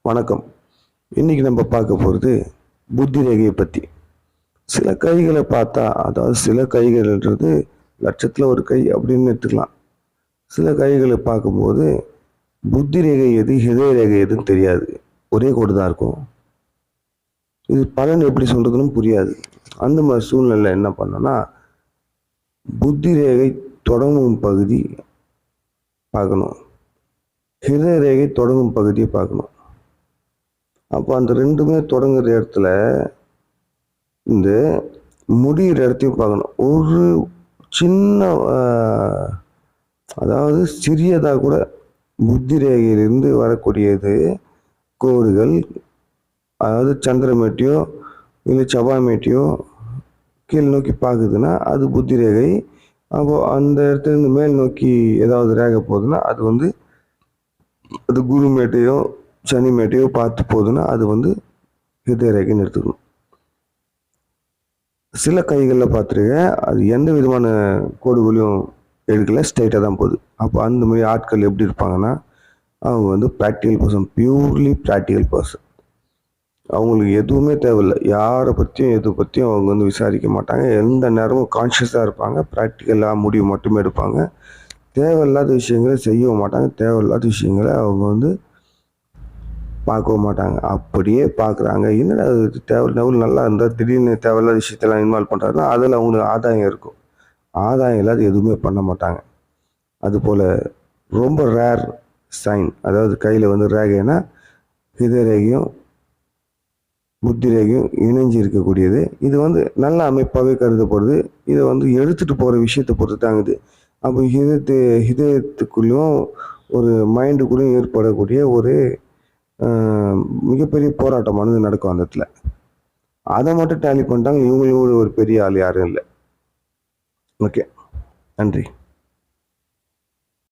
வணக்கம். இன்னைக்கு நம்ம பார்க்க போகிறது புத்தி ரேகையை பற்றி. சில கைகளை பார்த்தா, அதாவது சில கைகள்ன்றது லட்சத்தில் ஒரு கை அப்படின்னு எடுத்துக்கலாம். சில கைகளை பார்க்கும்போது புத்தி ரேகை எது, ஹிருதய ரேகை எதுன்னு தெரியாது. ஒரே கோடு தான் இருக்கும். இது பலன் எப்படி சொல்றதுன்னு புரியாது. அந்த மாதிரி சூழ்நிலை என்ன பண்ணோம்னா, புத்தி ரேகை தொடங்கும் பகுதி பார்க்கணும், ஹிருதய ரேகை தொடங்கும் பகுதியை பார்க்கணும். அப்போ அந்த ரெண்டுமே தொடங்குற இடத்துல இந்த முடிகிற இடத்தையும் பார்க்கணும். ஒரு சின்ன அதாவது சிறியதாக கூட புத்தி ரேகையிலிருந்து வரக்கூடியது கோடுகள், அதாவது சந்திரமேட்டியோ இல்லை செவ்வாய்மேட்டியோ கீழ் நோக்கி பார்க்குதுன்னா அது புத்தி ரேகை. அப்போ அந்த இடத்துலேருந்து மேல் நோக்கி ஏதாவது ரேகை போகுதுன்னா அது குருமேட்டையோ சனிமேட்டையோ பார்த்து போகுதுன்னா அது ஹிருதய ரேகைன்னு எடுத்துக்கணும். சில கைகளில் பார்த்துருக்கேன், அது எந்த விதமான கோடுகளையும் எடுக்கல, ஸ்ட்ரைட்டாக தான் போகுது. அப்போ அந்த மாதிரி ஆட்கள் எப்படி இருப்பாங்கன்னா, அவங்க practical person, purely practical person. அவங்களுக்கு எதுவுமே தேவையில்லை, யாரை பற்றியும் எது பற்றியும் அவங்க விசாரிக்க மாட்டாங்க. எந்த நேரமும் கான்ஷியஸாக இருப்பாங்க, ப்ராக்டிக்கலாக முடிவு மட்டுமே எடுப்பாங்க. தேவையில்லாத விஷயங்களை செய்யவும் மாட்டாங்க, தேவையில்லாத விஷயங்களை அவங்க பார்க்கவும் மாட்டாங்க. அப்படியே பார்க்குறாங்க, என்னடா அது தேவையில்லாமல் நல்லா இருந்தால் திடீர்னு தேவையில்லாத விஷயத்தெல்லாம் இன்வால்வ் பண்ணுறாருன்னா அதில் அவங்களுக்கு ஆதாயம் இருக்கும். ஆதாயம் இல்லாத எதுவுமே பண்ண மாட்டாங்க. அதுபோல் ரொம்ப ரேர் சைன், அதாவது கையில் ரேகைன்னா ஹிருதய ரேகையும் புத்தி ரேகையும் இணைஞ்சு இருக்கக்கூடியது. இது நல்ல அமைப்பாகவே கருதப்படுது. இதை எடுத்துகிட்டு போகிற விஷயத்தை பொறுத்து தாங்குது. அப்போ ஹிருதயத்துக்குள்ளேயும் ஒரு மைண்டுக்குள்ளேயும் ஏற்படக்கூடிய ஒரு மிகப்பெரிய போராட்டமானது நடக்கும் அந்த இடத்துல. அதை மட்டும் டேலி பண்ணிட்டாங்க, இவங்களும் ஒரு பெரிய ஆள் யாரும் இல்லை. ஓகே, நன்றி.